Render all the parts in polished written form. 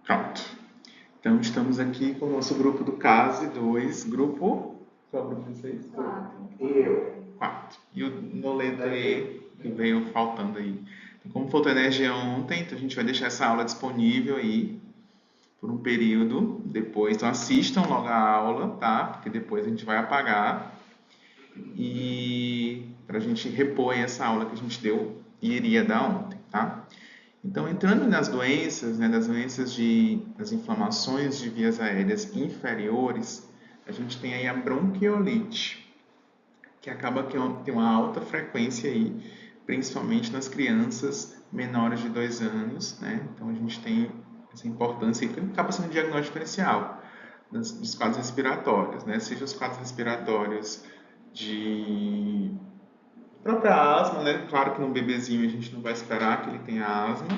Pronto. Então, estamos aqui com o nosso grupo do CASE 2. Grupo? Qual é o grupo de vocês? 4. E o Noleto E, que veio faltando aí. Então, como faltou energia ontem, então a gente vai deixar essa aula disponível aí por um período depois. Então, assistam logo a aula, tá? Porque depois a gente vai apagar. E para a gente repor essa aula que a gente deu e iria dar ontem, tá? Então, entrando nas doenças, né, das inflamações de vias aéreas inferiores, a gente tem aí a bronquiolite, que acaba que tem uma alta frequência aí, principalmente nas crianças menores de 2 anos, né? Então, a gente tem essa importância aí, que acaba sendo um diagnóstico diferencial dos quadros respiratórios, né? Seja os quadros respiratórios de própria asma, né? Claro que no bebezinho a gente não vai esperar que ele tenha asma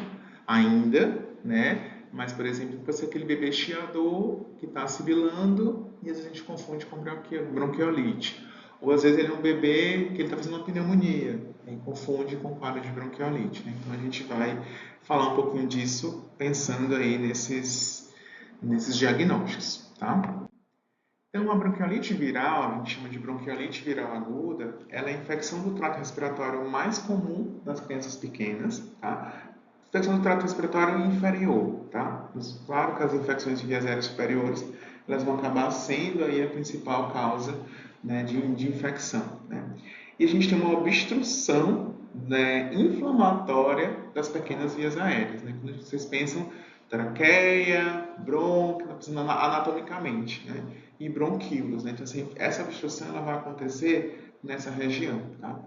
ainda, né? Mas, por exemplo, pode ser aquele bebê chiador que está sibilando e às vezes a gente confunde com bronquiolite. Ou às vezes ele é um bebê que ele está fazendo uma pneumonia e confunde com quadro de bronquiolite, né? Então a gente vai falar um pouquinho disso pensando aí nesses diagnósticos, tá? Então, a bronquiolite viral, a gente chama de bronquiolite viral aguda, ela é a infecção do trato respiratório mais comum nas crianças pequenas, tá? Infecção do trato respiratório inferior, tá? Mas, claro que as infecções de vias aéreas superiores, elas vão acabar sendo aí a principal causa, né, de infecção, né? E a gente tem uma obstrução, né, inflamatória das pequenas vias aéreas, né? Quando vocês pensam traqueia, brônquio, anatomicamente, né? E bronquíolos, né? Então, assim, essa obstrução ela vai acontecer nessa região, tá?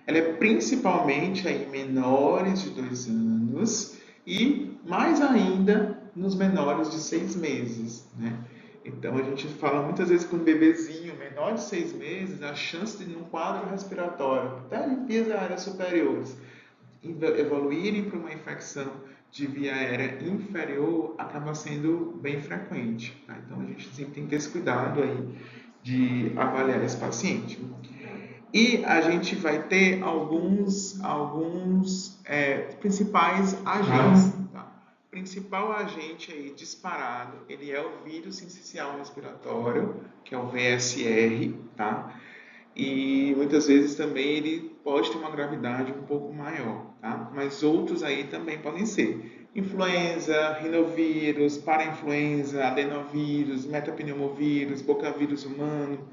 Ela é principalmente aí em menores de 2 anos e mais ainda nos menores de 6 meses, né? Então, a gente fala muitas vezes com um bebezinho menor de 6 meses, a chance de, num quadro respiratório, até em vias aéreas superiores, evoluírem para uma infecção de via aérea inferior acaba sendo bem frequente. Tá? Então a gente sempre tem que ter esse cuidado aí de avaliar esse paciente. E a gente vai ter alguns principais agentes. Tá? O principal agente aí disparado, ele é o vírus sincicial respiratório, que é o VSR, tá? E muitas vezes também ele pode ter uma gravidade um pouco maior, tá? Mas outros aí também podem ser influenza, rinovírus, parainfluenza, adenovírus, metapneumovírus, bocavírus humano.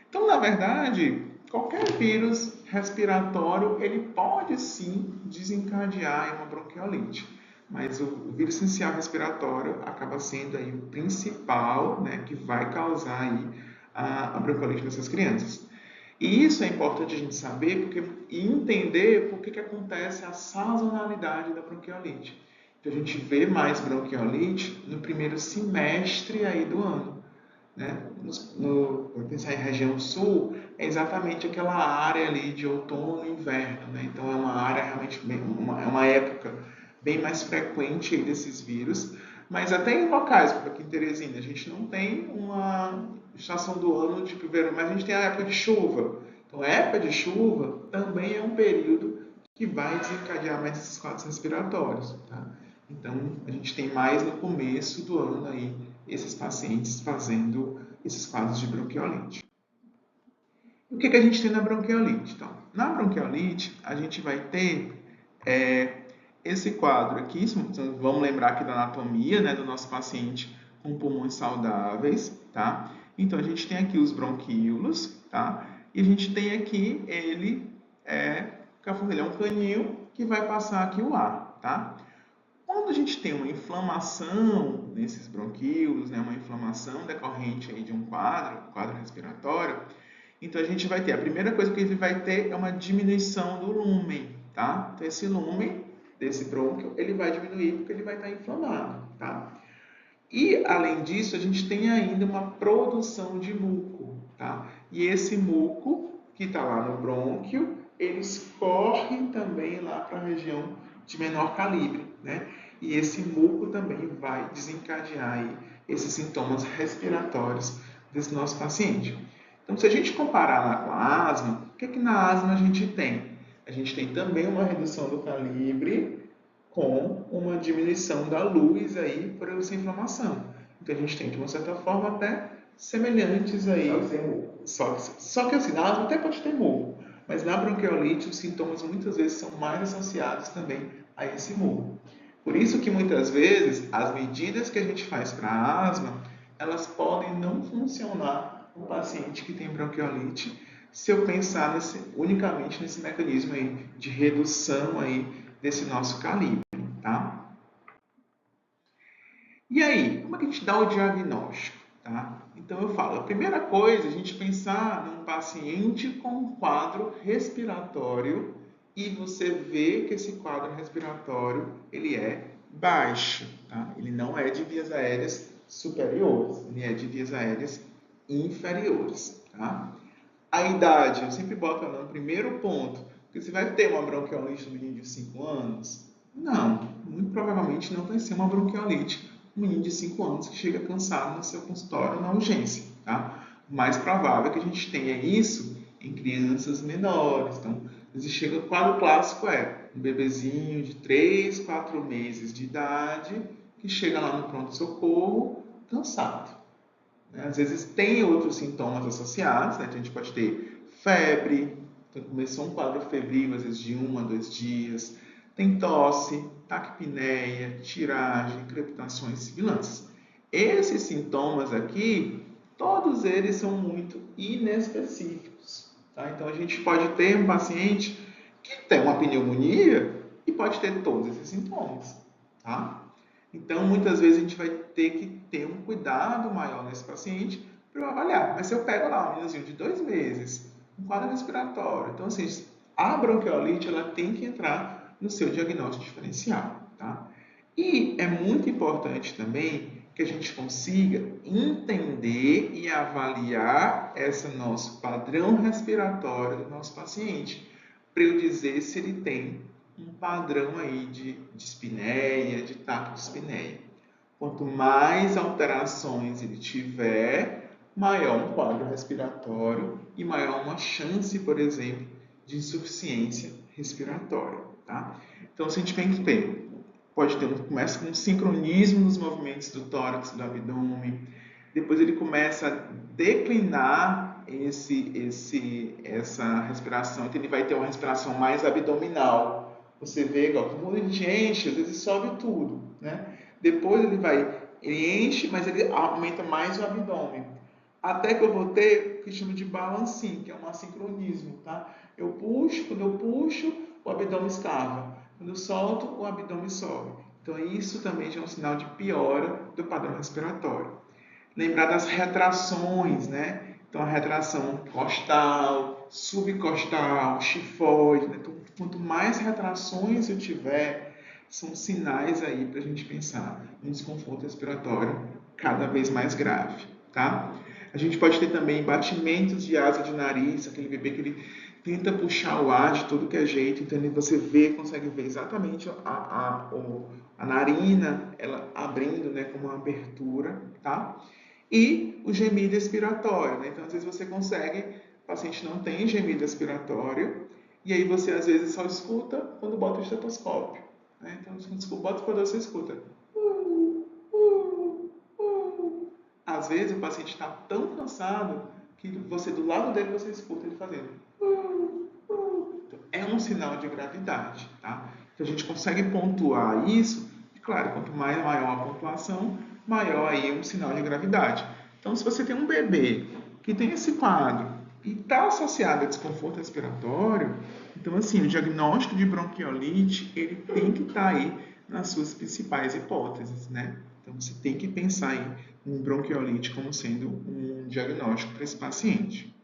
Então, na verdade, qualquer vírus respiratório ele pode sim desencadear uma bronquiolite, mas o vírus essencial respiratório acaba sendo aí o principal, né, que vai causar aí a bronquiolite nessas crianças. E isso é importante a gente saber e entender por que acontece a sazonalidade da bronquiolite. Então, a gente vê mais bronquiolite no primeiro semestre aí do ano. Né? Vamos pensar em região sul, é exatamente aquela área ali de outono e inverno. Né? Então, é uma área realmente, é uma época bem mais frequente aí desses vírus. Mas até em locais, como aqui em Teresina, a gente não tem uma estação do ano de verão, mas a gente tem a época de chuva. Então, a época de chuva também é um período que vai desencadear mais esses quadros respiratórios. Tá? Então, a gente tem mais no começo do ano aí esses pacientes fazendo esses quadros de bronquiolite. E o que a gente tem na bronquiolite? Então, na bronquiolite, a gente vai ter esse quadro aqui, vamos lembrar aqui da anatomia, né, do nosso paciente com pulmões saudáveis, tá? Então, a gente tem aqui os bronquíolos, tá? E a gente tem aqui ele é um caninho que vai passar aqui o ar, tá? Quando a gente tem uma inflamação nesses bronquíolos, né, uma inflamação decorrente aí de um quadro respiratório, então a gente vai ter, a primeira coisa que ele vai ter é uma diminuição do lumen, tá? Então esse lumen desse brônquio, ele vai diminuir porque ele vai estar inflamado, tá? E além disso, a gente tem ainda uma produção de muco, tá? E esse muco que está lá no brônquio, ele escorre também lá para a região de menor calibre, né? E esse muco também vai desencadear aí esses sintomas respiratórios desse nosso paciente. Então, se a gente comparar lá com a asma, o que na asma a gente tem? A gente tem também uma redução do calibre com uma diminuição da luz aí por essa inflamação. Então a gente tem, de uma certa forma, até semelhantes aí. Só que assim, na asma até pode ter morro, mas na bronquiolite os sintomas muitas vezes são mais associados também a esse morro. Por isso que muitas vezes as medidas que a gente faz para a asma, elas podem não funcionar no paciente que tem bronquiolite, se eu pensar unicamente nesse mecanismo aí de redução aí desse nosso calibre, tá? E aí, como é que a gente dá o diagnóstico, tá? Então eu falo, a primeira coisa é a gente pensar num paciente com um quadro respiratório e você vê que esse quadro respiratório ele é baixo, tá? Ele não é de vias aéreas superiores, ele é de vias aéreas inferiores, tá? A idade, eu sempre boto ela no primeiro ponto, porque você vai ter uma bronquiolite no menino de 5 anos? Não, muito provavelmente não vai ser uma bronquiolite um menino de 5 anos que chega cansado no seu consultório na urgência, tá? O mais provável é que a gente tenha isso em crianças menores. Então, chega, o quadro clássico é um bebezinho de 3, 4 meses de idade que chega lá no pronto-socorro cansado. Às vezes tem outros sintomas associados, né? Então, a gente pode ter febre, então começou um quadro febril, às vezes de 1 a 2 dias, tem tosse, taquipneia, tiragem, crepitações sibilâncias. Esses sintomas aqui, todos eles são muito inespecíficos, tá? Então a gente pode ter um paciente que tem uma pneumonia e pode ter todos esses sintomas, tá? Então, muitas vezes a gente vai ter que ter um cuidado maior nesse paciente para eu avaliar. Mas se eu pego lá um meninozinho de 2 meses, um quadro respiratório, então assim, a bronquiolite ela tem que entrar no seu diagnóstico diferencial, tá? E é muito importante também que a gente consiga entender e avaliar esse nosso padrão respiratório do nosso paciente, para eu dizer se ele tem um padrão aí de dispneia, de taquidispneia. Quanto mais alterações ele tiver, maior um quadro respiratório e maior uma chance, por exemplo, de insuficiência respiratória, tá? Então, se a gente tem, pode ter, começa com um sincronismo nos movimentos do tórax, do abdômen, depois ele começa a declinar essa respiração, então ele vai ter uma respiração mais abdominal. Você vê, igual, quando a gente enche, às vezes sobe tudo, né? Depois ele enche, mas ele aumenta mais o abdômen. Até que eu vou ter o que chama de balancing, que é um assincronismo, tá? Quando eu puxo, o abdômen escava. Quando eu solto, o abdômen sobe. Então isso também já é um sinal de piora do padrão respiratório. Lembrar das retrações, né? Então a retração costal, subcostal, chifoide, né? Então, quanto mais retrações eu tiver, são sinais aí para a gente pensar em desconforto respiratório cada vez mais grave, tá? A gente pode ter também batimentos de asa de nariz, aquele bebê que ele tenta puxar o ar de todo que é jeito, então você consegue ver exatamente a narina, ela abrindo, né, como uma abertura, tá? E o gemido expiratório, né? Então, às vezes você consegue, o paciente não tem gemido expiratório, e aí você às vezes só escuta quando bota o estetoscópio, né? Então, quando bota o escutador, você escuta. Às vezes o paciente está tão cansado que você do lado dele você escuta ele fazendo. Então, é um sinal de gravidade, tá? Então a gente consegue pontuar isso. E claro, quanto maior a pontuação, maior aí um sinal de gravidade. Então, se você tem um bebê que tem esse quadro e está associado a desconforto respiratório, então assim, o diagnóstico de bronquiolite ele tem que estar aí nas suas principais hipóteses, né? Então você tem que pensar aí em bronquiolite como sendo um diagnóstico para esse paciente.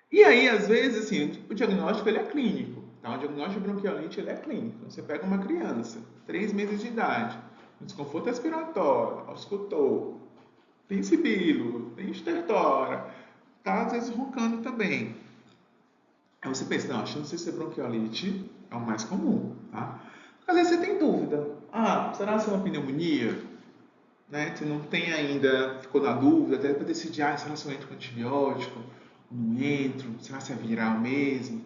E aí, às vezes, assim, o diagnóstico ele é clínico. Tá? O diagnóstico de bronquiolite ele é clínico. Então, você pega uma criança, 3 meses de idade, com desconforto respiratório, auscultou, tem sibilo, tem estertora, tá às vezes roncando também. Aí você pensa, não, a chance de ser bronquiolite é o mais comum, tá? Às vezes você tem dúvida. Ah, será que é uma pneumonia? Né? Você não tem ainda, ficou na dúvida, até para decidir, será que eu entro com antibiótico? Não entro? Será que é viral mesmo?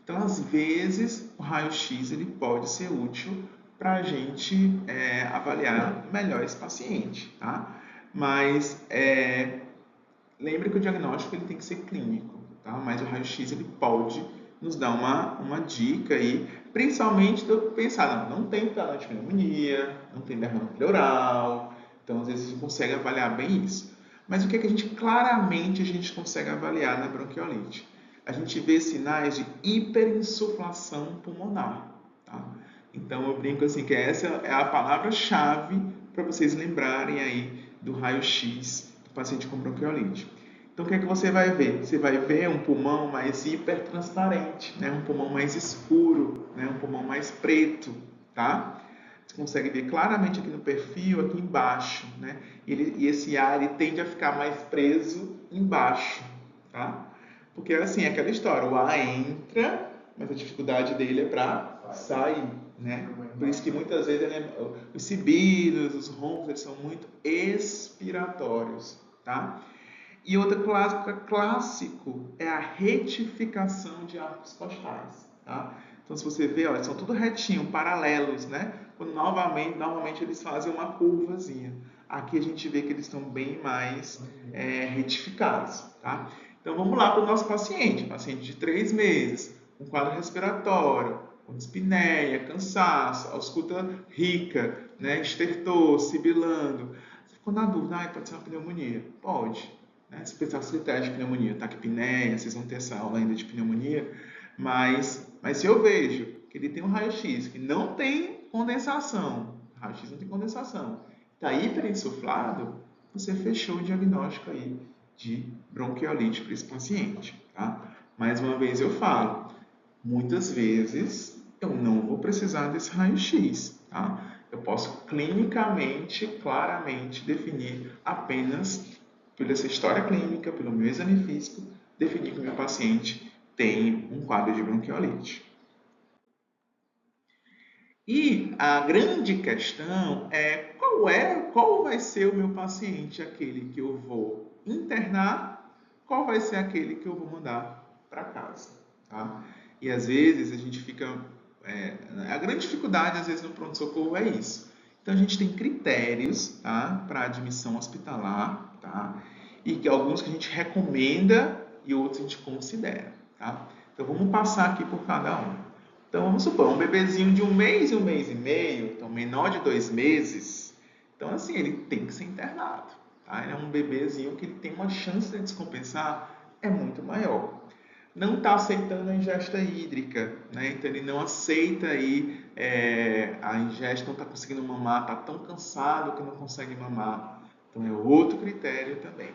Então, às vezes, o raio-x ele pode ser útil para a gente avaliar melhor esse paciente, tá? Mas lembre que o diagnóstico ele tem que ser clínico, tá? Mas o raio-x ele pode nos dar uma dica aí, principalmente de eu pensar, não tem talão de pneumonia, não tem derrame pleural, então às vezes você consegue avaliar bem isso. Mas o que é que claramente a gente consegue avaliar na bronquiolite? A gente vê sinais de hiperinsuflação pulmonar, tá? Então eu brinco assim que essa é a palavra-chave para vocês lembrarem aí do raio-x do paciente com bronquiolite. Então o que é que você vai ver? Você vai ver um pulmão mais hipertransparente, né? Um pulmão mais escuro, né? Um pulmão mais preto, tá? Você consegue ver claramente aqui no perfil, aqui embaixo, né? E esse ar ele tende a ficar mais preso embaixo, tá? Porque assim, é aquela história, o ar entra, mas a dificuldade dele é para sair, né? Por isso que muitas vezes os sibilos, os roncos, eles são muito expiratórios, tá? E outra clássico é a retificação de arcos costais, tá? Então, se você vê, olha, são tudo retinho, paralelos, né? Quando normalmente eles fazem uma curvazinha. Aqui a gente vê que eles estão bem mais retificados, tá? Então, vamos lá para o nosso paciente de 3 meses, com quadro respiratório, com dispneia, cansaço, ausculta rica, né? Estertor, sibilando. Você ficou na dúvida, pode ser uma pneumonia? Pode. Né? Se pensar os critérios de pneumonia, taquipneia, vocês vão ter essa aula ainda de pneumonia, mas se eu vejo que ele tem um raio-x que não tem condensação, raio-x não tem condensação, está hiperinsuflado, você fechou o diagnóstico aí de bronquiolite para esse paciente, tá? Mais uma vez eu falo, muitas vezes eu não vou precisar desse raio-x, tá? Eu posso clinicamente, claramente definir apenas por essa história clínica, pelo meu exame físico, definir que o meu paciente tem um quadro de bronquiolite. E a grande questão é qual vai ser o meu paciente, aquele que eu vou internar, qual vai ser aquele que eu vou mandar para casa, tá? E às vezes a gente fica a grande dificuldade às vezes no pronto-socorro é isso. Então a gente tem critérios, tá, para admissão hospitalar, tá? E que alguns que a gente recomenda e outros a gente considera, tá? Então vamos passar aqui por cada um. Então vamos supor, um bebezinho de 1 mês e 1 mês e meio, então menor de 2 meses, então assim, ele tem que ser internado, tá? Ele é um bebezinho que ele tem uma chance de descompensar é muito maior. Não está aceitando a ingesta hídrica, né? Então ele não aceita aí a ingesta, não está conseguindo mamar, está tão cansado que não consegue mamar. Então é outro critério também.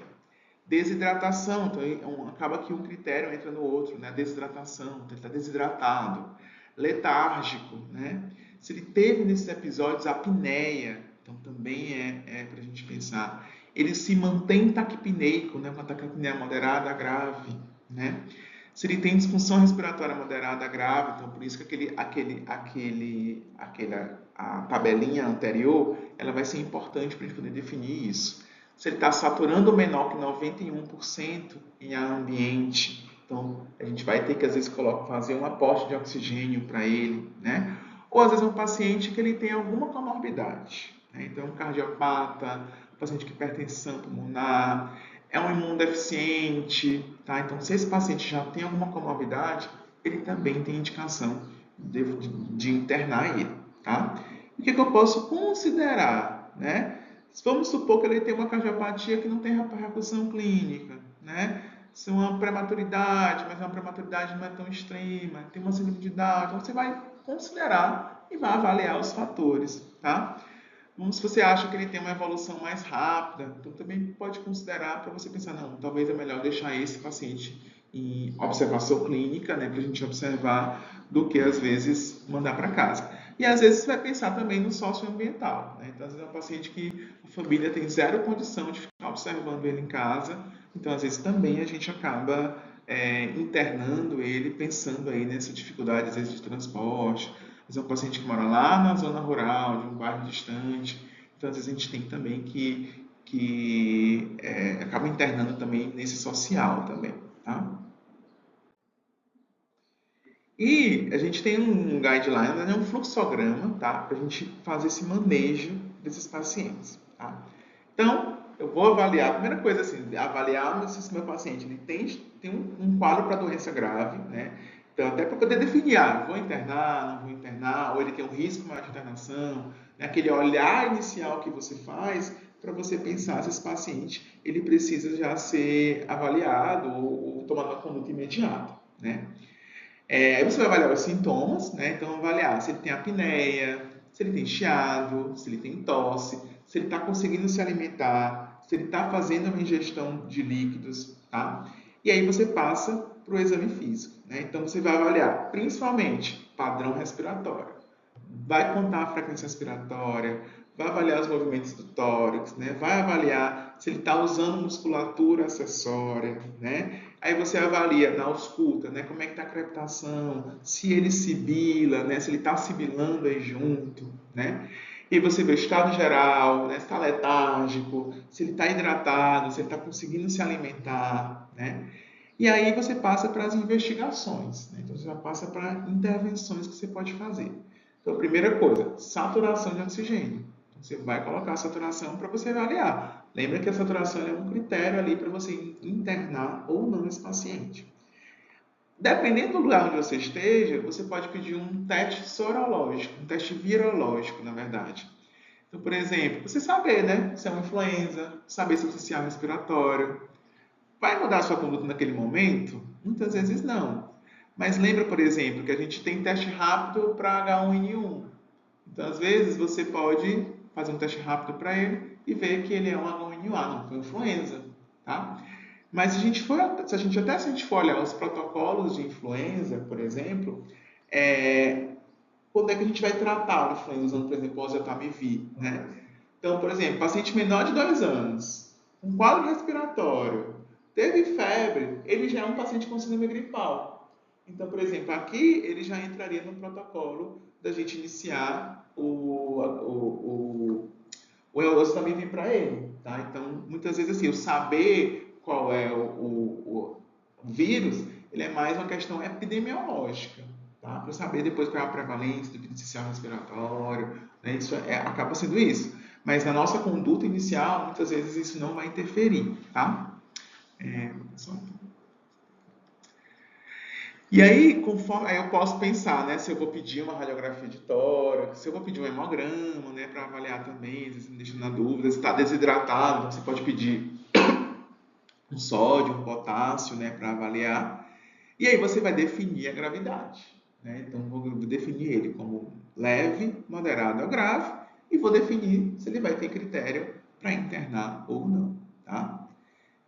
Desidratação, então acaba que um critério entra no outro, né? Desidratação, então ele está desidratado. Letárgico, né? Se ele teve nesses episódios apneia, então também é para a gente pensar. Ele se mantém taquipneico, né? Com taquipneia moderada grave, né? Se ele tem disfunção respiratória moderada grave, então por isso que a tabelinha anterior, ela vai ser importante para a gente poder definir isso. Se ele está saturando menor que 91% em ar ambiente, então a gente vai ter que às vezes fazer um aporte de oxigênio para ele, né? Ou às vezes um paciente que ele tem alguma comorbidade, né? Então um cardiopata, um paciente com hipertensão pulmonar, é um imunodeficiente, tá? Então se esse paciente já tem alguma comorbidade, ele também tem indicação de internar ele, tá? O que eu posso considerar, né? Vamos supor que ele tem uma cardiopatia que não tem repercussão clínica, né? Se é uma prematuridade, mas uma prematuridade não é tão extrema, tem uma síndrome de Down, então você vai considerar e vai avaliar os fatores, tá? Vamos, se você acha que ele tem uma evolução mais rápida, então também pode considerar para você pensar, não, talvez é melhor deixar esse paciente em observação clínica, né, para a gente observar, do que às vezes mandar para casa. E às vezes você vai pensar também no socioambiental, né? Então às vezes é um paciente que a família tem zero condição de ficar observando ele em casa, então às vezes também a gente acaba internando ele, pensando aí nessa dificuldade às vezes de transporte. Às vezes é um paciente que mora lá na zona rural, de um bairro distante, então às vezes a gente tem também que acaba internando também nesse social também, tá? E a gente tem um guideline, né, um fluxograma, tá? Para a gente fazer esse manejo desses pacientes, tá? Então, eu vou avaliar, a primeira coisa assim, avaliar se esse meu paciente ele tem um quadro para doença grave, né? Então, até para poder definir, vou internar, não vou internar, ou ele tem um risco maior de internação, né? Aquele olhar inicial que você faz para você pensar se esse paciente ele precisa já ser avaliado ou tomar uma conduta imediata, né? Aí você vai avaliar os sintomas, né? Então, avaliar se ele tem apneia, se ele tem chiado, se ele tem tosse, se ele está conseguindo se alimentar, se ele está fazendo uma ingestão de líquidos, tá? E aí você passa para o exame físico, né? Então, você vai avaliar principalmente padrão respiratório, vai contar a frequência respiratória, vai avaliar os movimentos do tórax, né? Vai avaliar se ele está usando musculatura acessória, né? Aí você avalia na ausculta, né? Como é que está a crepitação, se ele sibila, né? Se ele está sibilando aí junto, né? E você vê o estado geral, né? Se está letárgico, se ele está hidratado, se ele está conseguindo se alimentar, né? E aí você passa para as investigações, né? Então você já passa para intervenções que você pode fazer. Então, a primeira coisa, saturação de oxigênio. Então, você vai colocar a saturação para você avaliar. Lembra que a saturação é um critério ali para você internar ou não esse paciente. Dependendo do lugar onde você esteja, você pode pedir um teste sorológico, um teste virológico, na verdade. Então, por exemplo, você saber, né, se é uma influenza, saber se é um sistema respiratório. Vai mudar a sua conduta naquele momento? Muitas vezes não. Mas lembra, por exemplo, que a gente tem teste rápido para H1N1. Então, às vezes, você pode fazer um teste rápido para ele e ver que ele é um H1N1A, não foi influenza, tá? Mas se a gente for olhar os protocolos de influenza, por exemplo, quando é que a gente vai tratar a influenza usando, por exemplo, o oseltamivir, né? Então, por exemplo, paciente menor de 2 anos, um quadro respiratório, teve febre, ele já é um paciente com síndrome gripal. Então, por exemplo, aqui ele já entraria no protocolo da gente iniciar o oseltamivir para ele, tá? Então, muitas vezes assim, o saber qual é o vírus, ele é mais uma questão epidemiológica, tá? Para saber depois qual é a prevalência do vírus inicial respiratório, né? Isso acaba sendo isso. Mas na nossa conduta inicial, muitas vezes isso não vai interferir, tá? E aí, conforme, aí eu posso pensar, né, se eu vou pedir uma radiografia de tórax, se eu vou pedir um hemograma, né, para avaliar também, às vezes me deixa na dúvida, se está desidratado, então você pode pedir um sódio, um potássio, né, para avaliar. E aí você vai definir a gravidade, né? Então vou definir ele como leve, moderado ou grave e vou definir se ele vai ter critério para internar ou não, tá?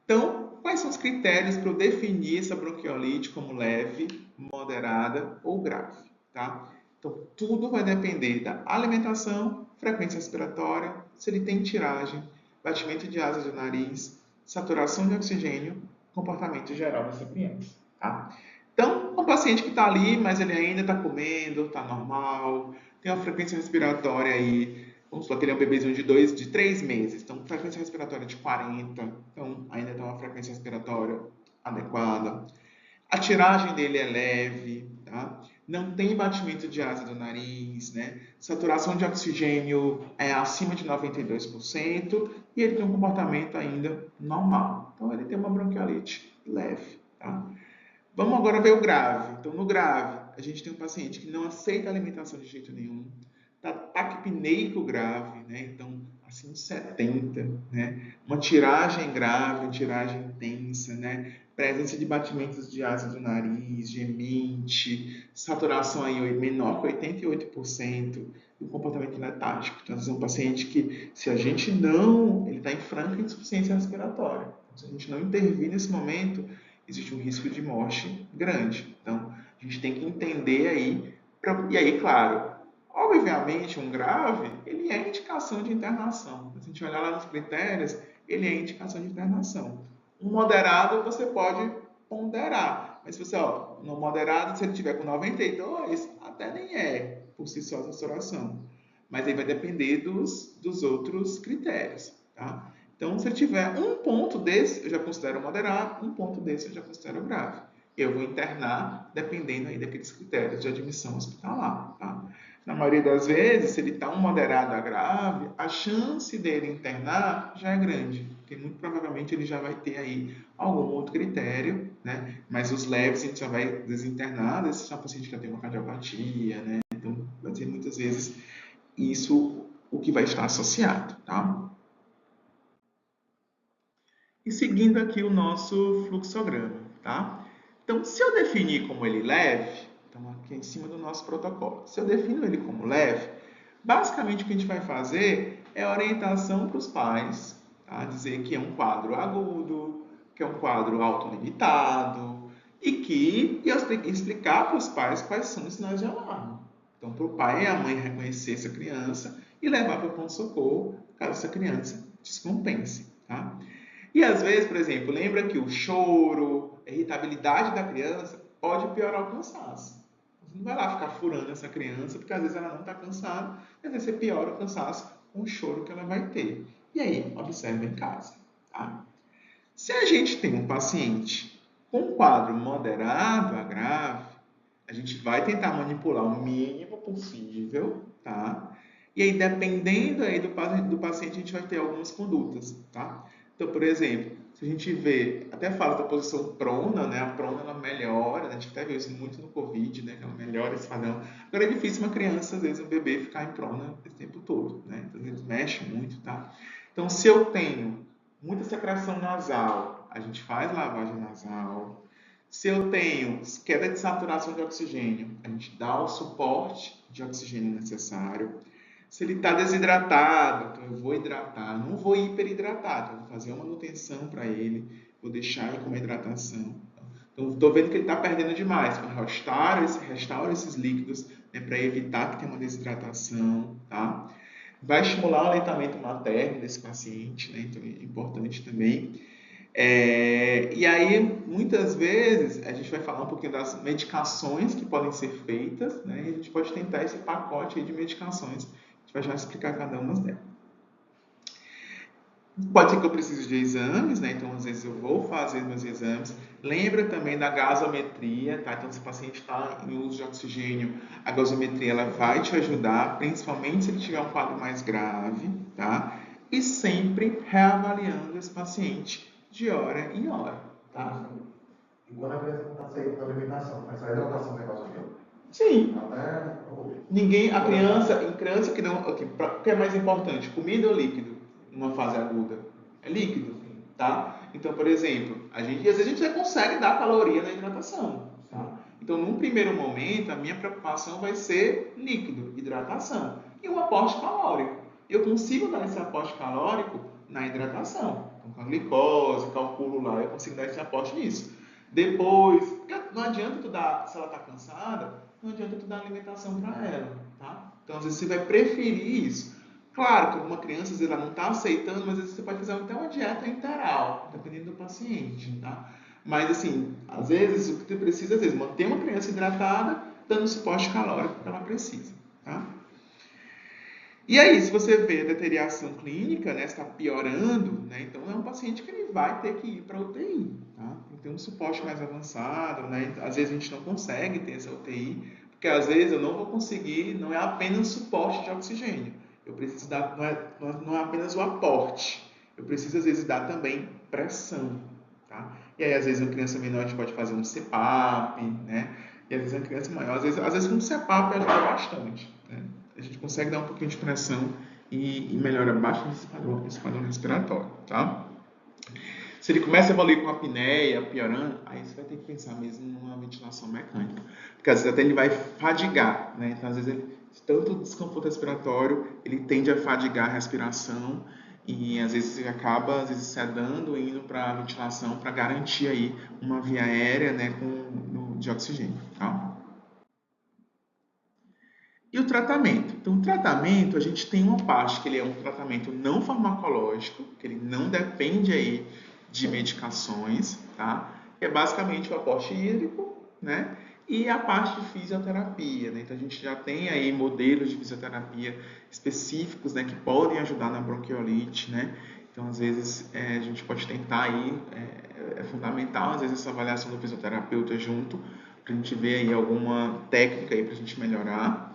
Então, quais são os critérios para eu definir essa bronquiolite como leve, moderada ou grave, tá? Então, tudo vai depender da alimentação, frequência respiratória, se ele tem tiragem, batimento de asas do nariz, saturação de oxigênio, comportamento geral dessa criança, tá? Então, um paciente que está ali, mas ele ainda está comendo, está normal, tem uma frequência respiratória aí, vamos supor que ele é um bebezinho de 3 meses, então frequência respiratória de 40, então ainda tem uma frequência respiratória adequada. A tiragem dele é leve, tá? Não tem batimento de asa do nariz, né? Saturação de oxigênio é acima de 92% e ele tem um comportamento ainda normal. Então ele tem uma bronquiolite leve, tá? Vamos agora ver o grave. Então no grave, a gente tem um paciente que não aceita alimentação de jeito nenhum, tá taquipneico grave, né? Então acima de 70, né? Uma tiragem grave, uma tiragem intensa, né? Presença de batimentos de asa do nariz, gemente, saturação aí menor que 88% e o comportamento letárgico. Então, é um paciente que, se a gente não, ele está em franca insuficiência respiratória. Então, se a gente não intervir nesse momento, existe um risco de morte grande. Então, a gente tem que entender aí, e aí, claro, obviamente, um grave, ele é indicação de internação. Se a gente olhar lá nos critérios, ele é indicação de internação. Um moderado você pode ponderar. Mas se você, no moderado, se ele tiver com 92, até nem é por si só a saturação. Mas aí vai depender dos outros critérios, tá? Então, se ele tiver um ponto desse, eu já considero moderado, um ponto desse eu já considero grave. eu vou internar dependendo aí daqueles critérios de admissão hospitalar, tá? Na maioria das vezes, se ele está um moderado a grave, a chance dele internar já é grande, porque muito provavelmente ele já vai ter aí algum outro critério, né? Mas os leves a gente só vai desinternar, se é um paciente que já tem uma cardiopatia, né? Então, vai ser muitas vezes isso o que vai estar associado, tá? E seguindo aqui o nosso fluxograma, tá? Então, se eu definir como ele leve, então aqui em cima do nosso protocolo, se eu defino ele como leve, basicamente o que a gente vai fazer é orientação para os pais, tá? Dizer que é um quadro agudo, que é um quadro autolimitado e explicar para os pais quais são os sinais de alarme. Então, para o pai e a mãe reconhecer essa criança e levar para o pronto-socorro caso essa criança descompense, tá? E às vezes, por exemplo, lembra que o choro, a irritabilidade da criança pode piorar o cansaço. Você não vai lá ficar furando essa criança, porque às vezes ela não está cansada, e às vezes você piora o cansaço com o choro que ela vai ter. E aí, observe em casa. Tá? Se a gente tem um paciente com um quadro moderado a grave, a gente vai tentar manipular o mínimo possível, tá? E aí, dependendo aí do paciente, a gente vai ter algumas condutas, tá? Então, por exemplo, se a gente vê, até fala da posição prona, né? A prona, ela melhora, né? A gente até viu isso muito no Covid, né? Que ela melhora esse padrão. Agora, é difícil uma criança, às vezes, um bebê ficar em prona esse tempo todo, né? Então, eles mexem muito, tá? Então, se eu tenho muita secreção nasal, a gente faz lavagem nasal. Se eu tenho queda de saturação de oxigênio, a gente dá o suporte de oxigênio necessário. Se ele está desidratado, então eu vou hidratar, não vou hiperidratar, então eu vou fazer uma manutenção para ele, vou deixar ele com uma hidratação. Então, estou vendo que ele está perdendo demais, então restauro esses líquidos, né, para evitar que tenha uma desidratação, tá? Vai estimular o aleitamento materno desse paciente, né? Então é importante também. E aí, muitas vezes, a gente vai falar um pouquinho das medicações que podem ser feitas, né? E a gente pode tentar esse pacote aí de medicações. A gente vai já explicar cada uma delas. Pode ser que eu precise de exames, né? Então, às vezes eu vou fazer meus exames. Lembra também da gasometria, tá? Então, se o paciente está em uso de oxigênio, a gasometria ela vai te ajudar, principalmente se ele tiver um quadro mais grave, tá? E sempre reavaliando esse paciente de hora em hora, tá? E quando a criança não está saindo da alimentação, mas a hidratação é um negócio aqui? Sim. Até. Ninguém, a criança, em criança que não, o que é mais importante, comida ou líquido? Numa fase aguda, é líquido, tá? Então, por exemplo, às vezes a gente já consegue dar caloria na hidratação, tá? Então, num primeiro momento, a minha preocupação vai ser líquido, hidratação e um aporte calórico. Eu consigo dar esse aporte calórico na hidratação, então, com a glicose, calculo lá, eu consigo dar esse aporte nisso. Depois, não adianta tu dar, se ela está cansada, não adianta tu dar alimentação para ela, tá? Então, às vezes você vai preferir isso. Claro que uma criança, às vezes, ela não está aceitando, mas às vezes você pode fazer até uma dieta interal, dependendo do paciente, tá? Mas, assim, às vezes, o que você precisa, às vezes, manter uma criança hidratada, dando o suporte calórico que ela precisa, tá? E aí, se você vê a deterioração clínica, né, está piorando, né, então é um paciente que ele vai ter que ir para a UTI, tá? Tem um suporte mais avançado, né? Às vezes a gente não consegue ter essa UTI, porque às vezes eu não vou conseguir, não é apenas suporte de oxigênio. Eu preciso dar, não é apenas o aporte, eu preciso às vezes dar também pressão, tá? E aí às vezes uma criança menor a gente pode fazer um CPAP, né? E às vezes uma criança maior, às vezes com um CPAP ajuda bastante, né? A gente consegue dar um pouquinho de pressão e melhora bastante esse padrão respiratório, tá? Se ele começa a evoluir com a apneia, piorando, aí você vai ter que pensar mesmo numa ventilação mecânica. Porque às vezes até ele vai fadigar, né? Então, às vezes, tanto desconforto respiratório, ele tende a fadigar a respiração e às vezes ele acaba, às vezes, sedando e indo para a ventilação para garantir aí uma via aérea, né, de oxigênio, tá? E o tratamento? Então, o tratamento, a gente tem uma parte que ele é um tratamento não farmacológico, que ele não depende aí de medicações, tá? Que é basicamente o aporte hídrico, né? E a parte de fisioterapia, né? Então, a gente já tem aí modelos de fisioterapia específicos, né? Que podem ajudar na bronquiolite, né? Então, às vezes, a gente pode tentar aí é fundamental, às vezes, essa avaliação do fisioterapeuta junto, para a gente ver aí alguma técnica aí para a gente melhorar.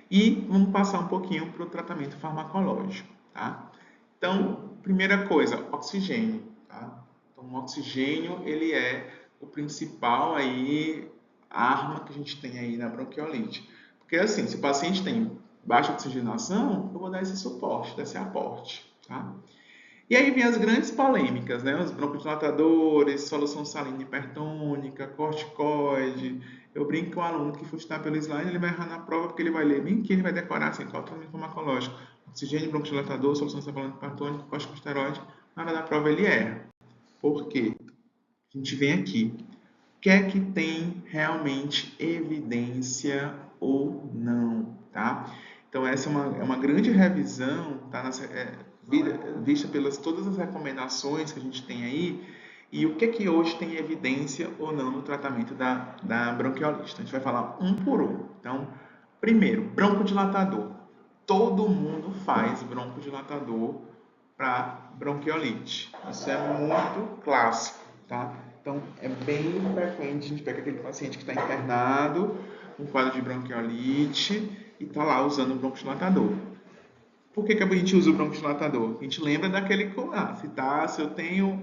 E vamos passar um pouquinho para o tratamento farmacológico, tá? Então, primeira coisa, oxigênio, tá? Então, o oxigênio, ele é o principal aí, arma que a gente tem aí na bronquiolite. Porque assim, se o paciente tem baixa oxigenação, eu vou dar esse suporte, dar esse aporte, tá? E aí vem as grandes polêmicas, né? Os broncodilatadores, solução salina hipertônica, corticoide. Eu brinco com o aluno que for estudar pelo slide, ele vai errar na prova porque ele vai ler bem que ele vai decorar assim, qual é o tratamento farmacológico. Oxigênio, broncodilatador, solução salina hipertônica, corticosteroide. Na hora da prova ele erra. Por quê? A gente vem aqui. O que é que tem realmente evidência ou não, tá? Então essa é uma grande revisão, tá? Vista pelas todas as recomendações que a gente tem aí, e o que é que hoje tem evidência ou não no tratamento da bronquiolite. Então, a gente vai falar um por um. Então, primeiro, broncodilatador. Todo mundo faz broncodilatador para bronquiolite. Isso é muito clássico, tá? Então, é bem frequente, a gente pega aquele paciente que está internado, um quadro de bronquiolite, e está lá usando o broncodilatador. Por que a gente usa o broncodilatador? A gente lembra daquele se eu tenho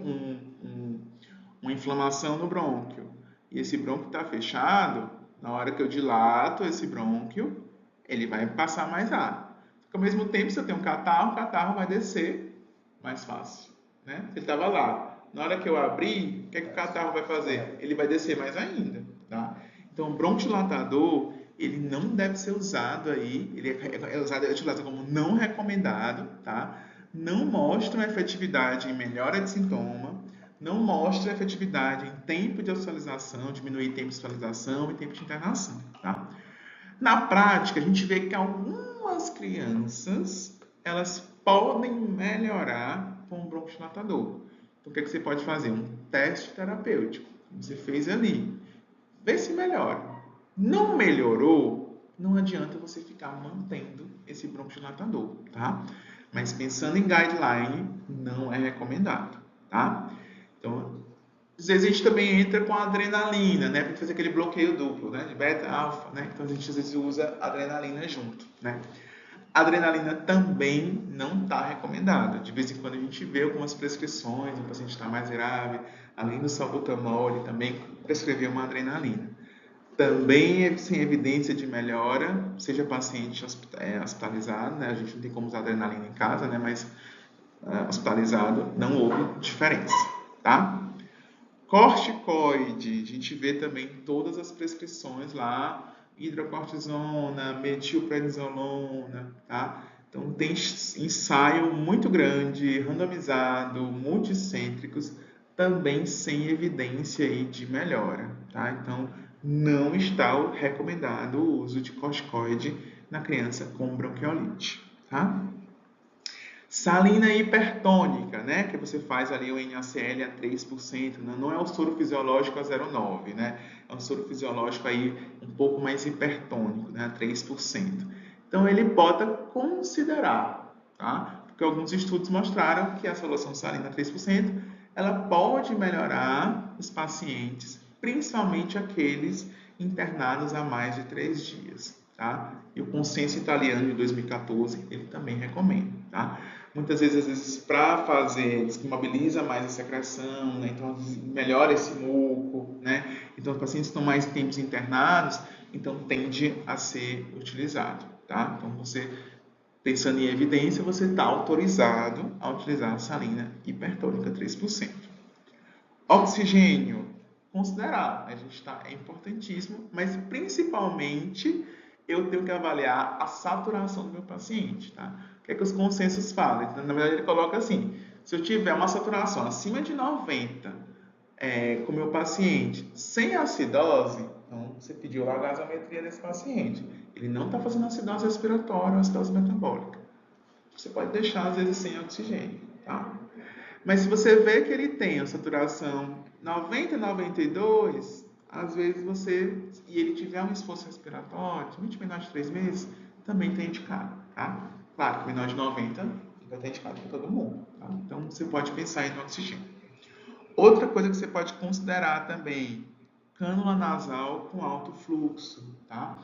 uma inflamação no brônquio e esse brônquio está fechado, na hora que eu dilato esse brônquio, ele vai passar mais ar. Ao mesmo tempo, se eu tenho um catarro, o catarro vai descer mais fácil, né? Ele estava lá. Na hora que eu abrir, o que o catarro vai fazer? Ele vai descer mais ainda, tá? Então, o broncodilatador, ele não deve ser usado aí, ele é utilizado como não recomendado, tá? Não mostra uma efetividade em melhora de sintoma, não mostra efetividade em tempo de hospitalização, diminuir tempo de hospitalização e tempo de internação, tá? Na prática, a gente vê que algumas crianças, elas podem melhorar com o broncodilatador. Então, o que você pode fazer? Um teste terapêutico. Você fez ali. Vê se melhora. Não melhorou, não adianta você ficar mantendo esse broncodilatador, tá? Mas pensando em guideline, não é recomendado, tá? Então, às vezes a gente também entra com a adrenalina, né? Para fazer aquele bloqueio duplo, né? De beta, alfa, né? Então a gente às vezes usa adrenalina junto, né? A adrenalina também não está recomendada. De vez em quando a gente vê algumas prescrições, o paciente está mais grave, além do salbutamol, ele também prescreveu uma adrenalina. Também sem evidência de melhora, seja paciente hospitalizado, né? A gente não tem como usar adrenalina em casa, né? Mas hospitalizado não houve diferença, tá? Corticoide, a gente vê também todas as prescrições lá, hidrocortisona, metilprednisolona, tá? Então tem ensaio muito grande, randomizado, multicêntricos, também sem evidência aí de melhora, tá? Então não está recomendado o uso de corticoide na criança com bronquiolite, tá? Salina hipertônica, né? Que você faz ali o NaCl a 3%, não é o soro fisiológico a 0,9, né? É um soro fisiológico aí um pouco mais hipertônico, né? A 3%. Então ele pode considerar, tá? Porque alguns estudos mostraram que a solução salina a 3%, ela pode melhorar os pacientes, principalmente aqueles internados há mais de 3 dias, tá? E o consenso italiano de 2014, ele também recomenda, tá? Muitas vezes para fazer, desmobiliza mais a secreção, né? Então melhora esse muco, né? Então os pacientes estão mais tempos internados, então tende a ser utilizado, tá? Então você, pensando em evidência, você está autorizado a utilizar a salina hipertônica 3%. Oxigênio, considerar, a gente é importantíssimo, mas principalmente eu tenho que avaliar a saturação do meu paciente, tá? O que é que os consensos falam? Então, na verdade, ele coloca assim, se eu tiver uma saturação acima de 90 com o meu paciente sem acidose, então você pediu lá a gasometria desse paciente, ele não está fazendo acidose respiratória ou acidose metabólica. Você pode deixar, às vezes, sem oxigênio, tá? Mas se você vê que ele tem a saturação 90, 92, às vezes e ele tiver um esforço respiratório, somente menor de 3 meses, também tem indicado, tá? Claro que menor de 90 vai ter indicado para todo mundo, tá? Então você pode pensar aí no oxigênio. Outra coisa que você pode considerar também, cânula nasal com alto fluxo, tá?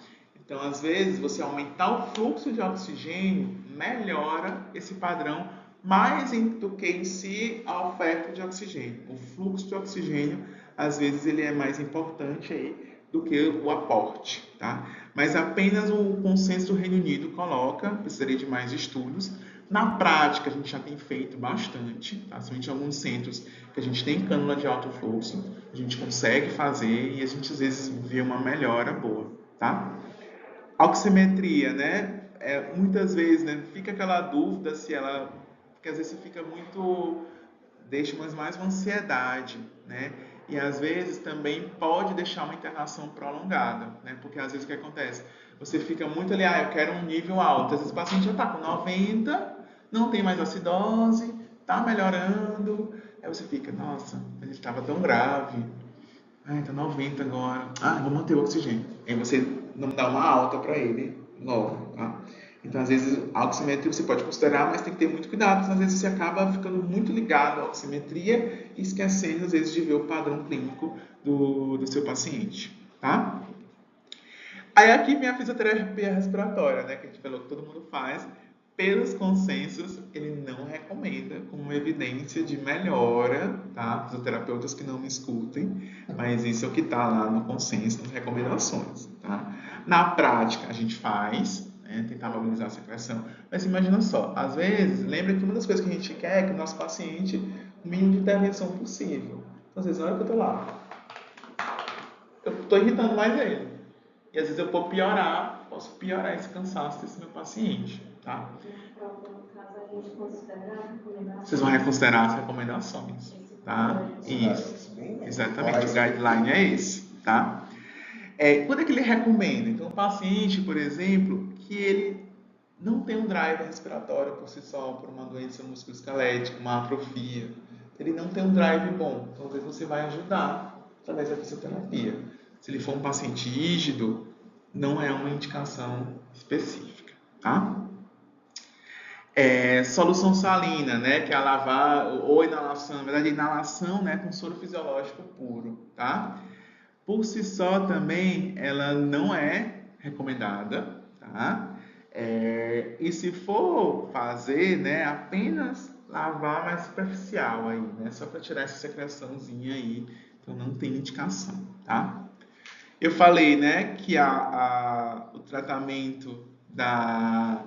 Então, às vezes, você aumentar o fluxo de oxigênio melhora esse padrão mais do que em si a oferta de oxigênio. O fluxo de oxigênio, às vezes, ele é mais importante aí do que o aporte, tá? Mas apenas o consenso do Reino Unido coloca, precisaria de mais estudos. Na prática, a gente já tem feito bastante, tá? Somente em alguns centros que a gente tem cânula de alto fluxo, a gente consegue fazer e a gente às vezes vê uma melhora boa, tá? Oximetria, né? Muitas vezes, né, fica aquela dúvida se ela, porque às vezes você fica muito, deixa mais uma ansiedade, né? E às vezes também pode deixar uma internação prolongada, né? Porque às vezes o que acontece? Você fica muito ali, eu quero um nível alto. Às vezes o paciente já está com 90, não tem mais acidose, está melhorando. Aí você fica, nossa, mas ele estava tão grave. Tá 90 agora. Vou manter o oxigênio. Aí você não dá uma alta para ele logo, tá? Então, às vezes, a oximetria você pode considerar, mas tem que ter muito cuidado, porque às vezes você acaba ficando muito ligado à oximetria e esquecendo, às vezes, de ver o padrão clínico do seu paciente, tá? Aí aqui vem a fisioterapia respiratória, né, que a gente falou que todo mundo faz. Pelos consensos, ele não recomenda como evidência de melhora, tá? Fisioterapeutas que não me escutem, mas isso é o que está lá no consenso, nas recomendações, tá? Na prática, a gente faz, né, tentar mobilizar a secreção, mas imagina só, às vezes, lembra que uma das coisas que a gente quer é que o nosso paciente, o mínimo de intervenção possível. Então, às vezes, na hora que eu estou lá, eu estou irritando mais ele. E às vezes eu posso piorar esse cansaço desse meu paciente, tá? Vocês vão reconsiderar as recomendações, tá? Isso, exatamente, o guideline é esse, tá? Quando é que ele recomenda? Então, um paciente, por exemplo, que ele não tem um driver respiratório por si só, por uma doença musculoesquelética, uma atrofia, ele não tem um drive bom, então às vezes você vai ajudar através da fisioterapia. Se ele for um paciente rígido, não é uma indicação específica, tá? Solução salina, né, que é a lavar ou inalação, na verdade inalação, né, com soro fisiológico puro, tá? Por si só também ela não é recomendada, tá? E se for fazer, né, apenas lavar mais superficial aí, né, só para tirar essa secreçãozinha aí, então não tem indicação, tá? Eu falei, né, que o tratamento da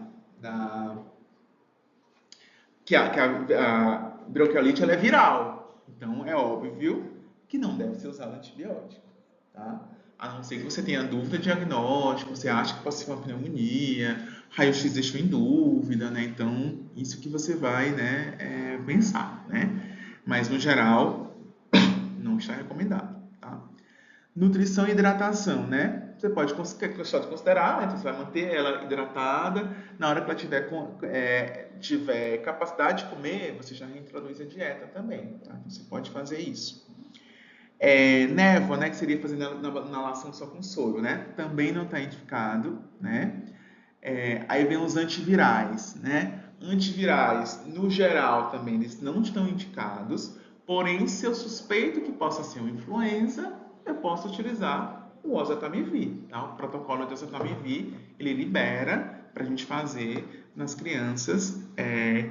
a bronquiolite ela é viral. Então, é óbvio que não deve ser usado antibiótico, tá? A não ser que você tenha dúvida de diagnóstico, você acha que pode ser uma pneumonia, raio-x deixou em dúvida, né? Então, isso que você vai, né, pensar, né? Mas, no geral, não está recomendado, tá? Nutrição e hidratação, né? Você pode considerar, né? Você vai manter ela hidratada. Na hora que ela tiver capacidade de comer, você já reintroduz a dieta também, tá? Então, você pode fazer isso. Névoa, né? Que seria fazer inalação só com soro, né? Também não está indicado, né? Aí vem os antivirais, né? Antivirais, no geral, também eles não estão indicados. Porém, se eu suspeito que possa ser uma influenza, eu posso utilizar o oseltamivir, tá? O protocolo de oseltamivir, ele libera para a gente fazer nas crianças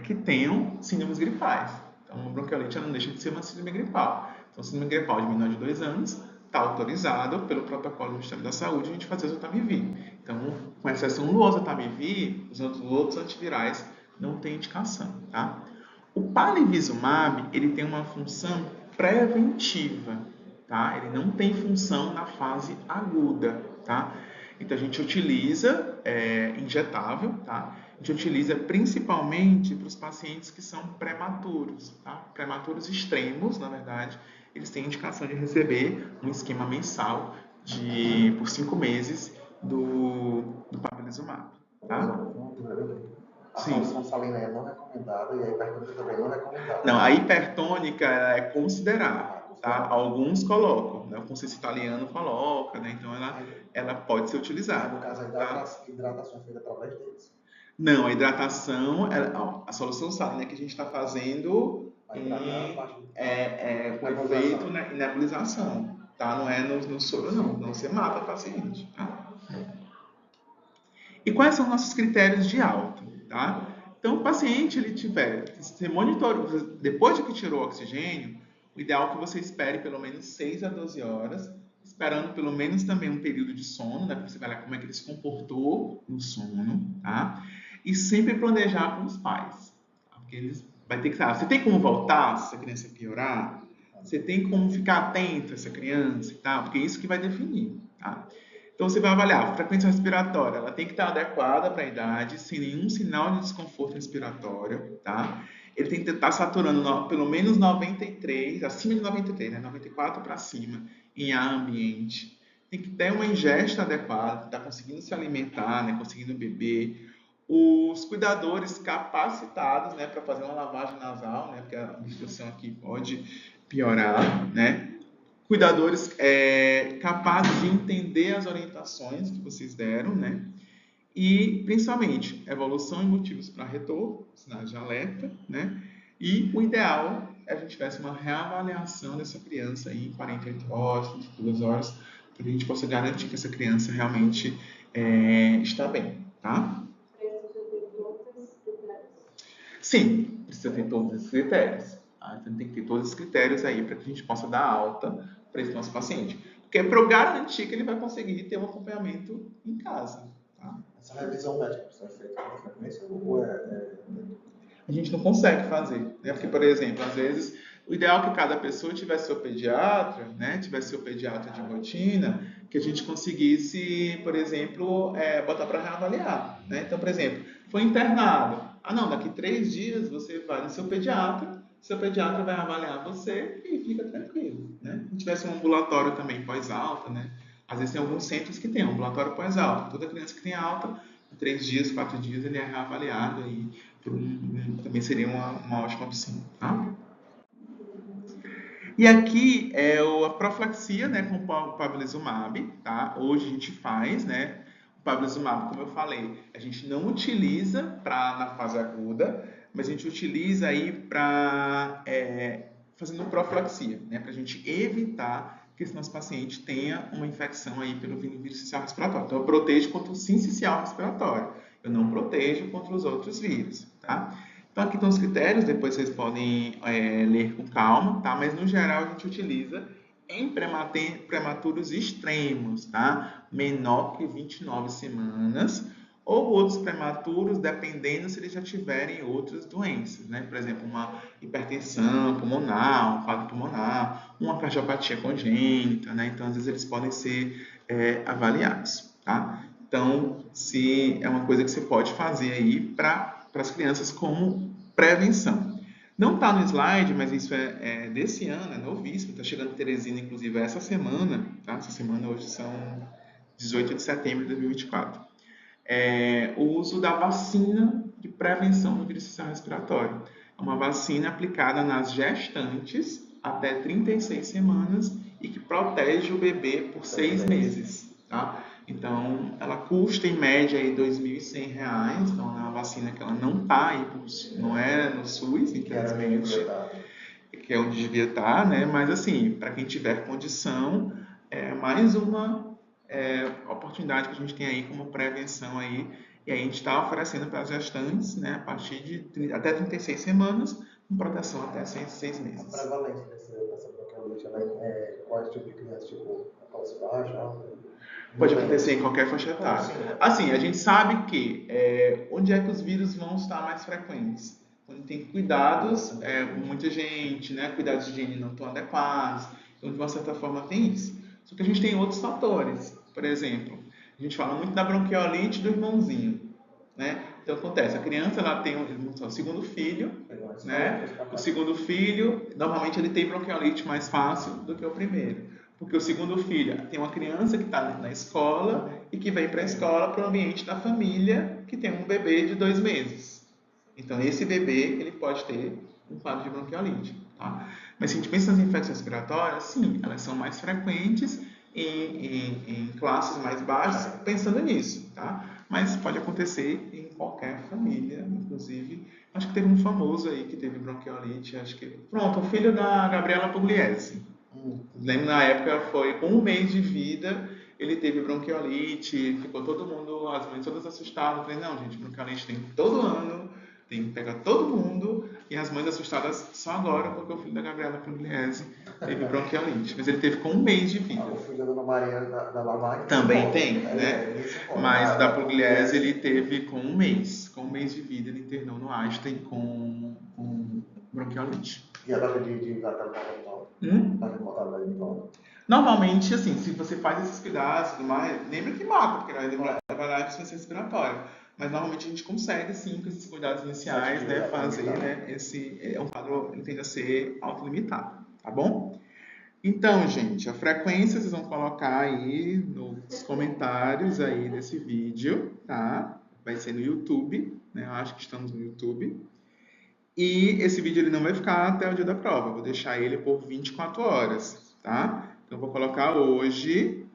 que tenham síndromes gripais. Então, a bronquiolite não deixa de ser uma síndrome gripal. Então, síndrome gripal de menor de 2 anos está autorizado pelo protocolo do Ministério da Saúde a gente fazer oseltamivir. Então, com exceção do oseltamivir, os outros antivirais não têm indicação, tá? O palivizumab, ele tem uma função preventiva, tá? Ele não tem função na fase aguda, tá? Então a gente utiliza injetável, tá? A gente utiliza principalmente para os pacientes que são prematuros, tá? Prematuros extremos, na verdade, eles têm indicação de receber um esquema mensal por 5 meses do palivizumab, tá? A solução salina é não recomendada e a hipertônica também não é recomendada. Não, a hipertônica é considerar, tá? Alguns colocam, né? O consenso italiano coloca, né? Então ela pode ser utilizada. No caso, a hidratação é feita através deles. Não, a hidratação, a solução salina que a gente está fazendo foi feito na nebulização, tá? Não é no soro, não. Não você mata o paciente, tá? E quais são nossos critérios de alta, tá? Então, o paciente, você monitorou, depois de que tirou o oxigênio, o ideal é que você espere pelo menos 6 a 12 horas, esperando pelo menos também um período de sono, né? Para você ver como é que ele se comportou no sono, tá? E sempre planejar com os pais, tá? Porque eles vai ter que saber, você tem como voltar se a criança piorar? Você tem como ficar atento a essa criança, tá? Porque é isso que vai definir, tá? Então você vai avaliar a frequência respiratória, ela tem que estar adequada para a idade, sem nenhum sinal de desconforto respiratório, tá? Ele tem que estar saturando pelo menos 93, acima de 93, né? 94 para cima, em ar ambiente. Tem que ter uma ingesta adequada, está conseguindo se alimentar, né? Conseguindo beber. Os cuidadores capacitados, né? Para fazer uma lavagem nasal, né? Porque a obstrução aqui pode piorar, né? Cuidadores capazes de entender as orientações que vocês deram, né? E, principalmente, evolução e motivos para retorno, sinais de alerta, né? E o ideal é a gente tivesse uma reavaliação dessa criança aí em 48 horas, 22 horas, para que a gente possa garantir que essa criança realmente está bem, tá? Precisa ter todos esses critérios? Sim, precisa ter todos esses critérios. Tá? Então tem que ter todos esses critérios aí para que a gente possa dar alta para esse nosso paciente. Porque é para eu garantir que ele vai conseguir ter um acompanhamento em casa. Tá? Essa revisão médica precisa ser feita com frequência ou A gente não consegue fazer. Né? Porque, por exemplo, às vezes, o ideal é que cada pessoa tivesse seu pediatra, né? Tivesse seu pediatra de rotina, que a gente conseguisse, por exemplo, botar para reavaliar. Né? Então, por exemplo, foi internado. Ah, não, daqui 3 dias você vai no seu pediatra vai avaliar você e fica tranquilo. Né? Se tivesse um ambulatório também pós-alta, né? Às vezes tem alguns centros que tem um ambulatório pós-alta. Toda criança que tem alta, em 3 dias, 4 dias, ele é reavaliado e também seria uma ótima opção. Tá? E aqui é a profilaxia, né, com o pavlizumab, tá? Hoje a gente faz, né? O pavlizumab, como eu falei, a gente não utiliza na fase aguda, mas a gente utiliza aí para fazendo profilaxia, né? Para a gente evitar que esse nosso paciente tenha uma infecção aí pelo vírus sincicial respiratório. Então eu protejo contra o sincicial respiratório. Eu não protejo contra os outros vírus, tá? Então aqui estão os critérios, depois vocês podem ler com calma, tá? Mas no geral a gente utiliza em prematuros extremos, tá? Menor que 29 semanas, ou outros prematuros, dependendo se eles já tiverem outras doenças, né? Por exemplo, uma hipertensão pulmonar, um quadro pulmonar, uma cardiopatia congênita, né? Então às vezes eles podem ser avaliados, tá? Então, se é uma coisa que você pode fazer aí para as crianças como prevenção. Não está no slide, mas isso é desse ano, é novíssimo, está chegando em Teresina, inclusive, essa semana, tá? Essa semana hoje são 18 de setembro de 2024. O uso da vacina de prevenção do vírus sincicial respiratório. É uma vacina aplicada nas gestantes até 36 semanas e que protege o bebê por 6 meses, tá? Então, ela custa em média aí R$ 2.100, então é uma vacina que ela não está aí, não é no SUS, infelizmente, que é onde devia estar, né? Mas assim, para quem tiver condição, é mais uma oportunidade que a gente tem aí como prevenção aí, e aí a gente está oferecendo para as gestantes, né, a partir de até 36 semanas, com proteção até 6 meses. A prevalência dessa bronquiolite, qual tipo de criança, tipo, classe baixa, alta? Pode acontecer em qualquer faixa etária. Assim, a gente sabe que onde é que os vírus vão estar mais frequentes? Quando tem cuidados, muita gente, né, cuidados de higiene não tão adequados, então de uma certa forma tem isso. Só que a gente tem outros fatores. Por exemplo, a gente fala muito da bronquiolite do irmãozinho, né? Então acontece, a criança ela tem o segundo filho, né? O segundo filho, normalmente ele tem bronquiolite mais fácil do que o primeiro. Porque o segundo filho tem uma criança que está na escola e que vem para a escola, para o ambiente da família, que tem um bebê de 2 meses. Então, esse bebê ele pode ter um quadro de bronquiolite. Tá? Mas se a gente pensa nas infecções respiratórias, sim, elas são mais frequentes em classes mais baixas, pensando nisso. Tá? Mas pode acontecer em qualquer família, inclusive Acho que teve um famoso aí que teve bronquiolite, acho que... Pronto, o filho da Gabriela Pugliese. Lembro na época, foi com 1 mês de vida, ele teve bronquiolite, ficou todo mundo, as mães todas assustadas. Eu falei, não, gente, bronquiolite tem todo ano, tem que pegar todo mundo. E as mães assustadas só agora, porque o filho da Gabriela Pugliese teve bronquiolite. Mas ele teve com 1 mês de vida. O filho da Dona Maria da Lavagna Também tem, né? Mas o da Pugliese ele teve com 1 mês. Com 1 mês de vida, ele internou no Einstein com bronquiolite. E a data de tratamento habitual? Data de mortalidade habitual? Normalmente, assim, se você faz esses cuidados e tudo mais, lembra que mata, porque vai levar a insuficiência respiratória. Mas normalmente a gente consegue, sim, com esses cuidados iniciais, né, fazer, né, é um quadro, ele tende a ser autolimitado, tá bom? Então, gente, a frequência vocês vão colocar aí nos comentários aí desse vídeo, tá? Vai ser no YouTube, né? Eu acho que estamos no YouTube. E esse vídeo ele não vai ficar até o dia da prova, eu vou deixar ele por 24 horas, tá? Então, eu vou colocar hoje,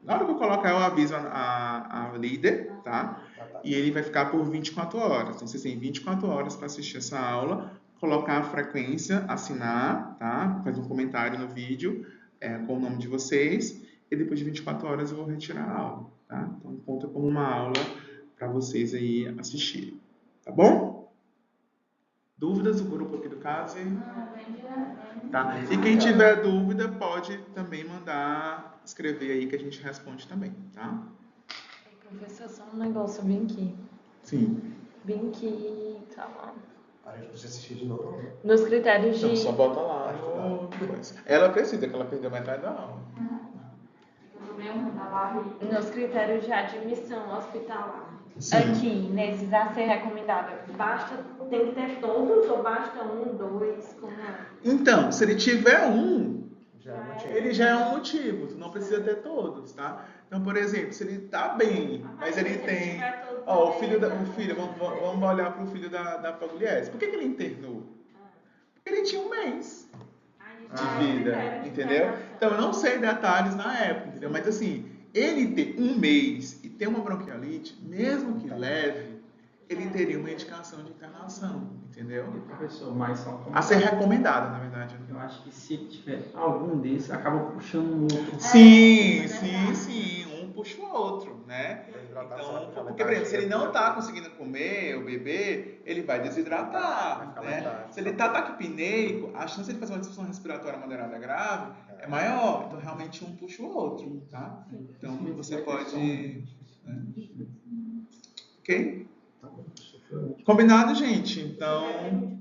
na hora que eu colocar eu aviso a líder, tá? E ele vai ficar por 24 horas, então vocês têm 24 horas para assistir essa aula, colocar a frequência, assinar, tá? Faz um comentário no vídeo com o nome de vocês, e depois de 24 horas eu vou retirar a aula, tá? Então, conta como uma aula para vocês aí assistirem, tá bom? Dúvidas do grupo aqui do caso? Tá? E quem tiver dúvida pode também mandar escrever aí que a gente responde também, tá? Professor, só um negócio, bem aqui. Sim. Bem aqui, tá lá. A gente precisa assistir de novo, né? Nos critérios de... Então, só bota lá no... Ela precisa, que ela perdeu metade da aula. Nos critérios de admissão hospitalar. Sim. Aqui, nesses a ser recomendado, tem que ter todos ou basta 1, 2, como é? Então, se ele tiver um, Já é motivo. ele já é um motivo, tu não precisa ter todos, tá? Então, por exemplo, se ele tá bem, mas ele tem... Ó, vamos olhar pro filho da Pugliese. Por que ele internou? Porque ele tinha 1 mês de vida, entendeu? Então, eu não sei detalhes na época, entendeu? Mas assim, ele ter 1 mês e ter uma bronquiolite, mesmo que leve, ele teria uma indicação de internação, entendeu? Professor, mas só A ser recomendada, na verdade. Né? eu acho que se tiver algum desses, acaba puxando um outro. Sim. Um puxa o outro, né? Então, porque, por exemplo, se ele não está conseguindo comer ou beber, ele vai desidratar, né? Se ele está taquipneico, a chance de ele fazer uma disfunção respiratória moderada grave é maior. Então, realmente, um puxa o outro, tá? Então, você pode... Né? Ok? Combinado, gente? Então...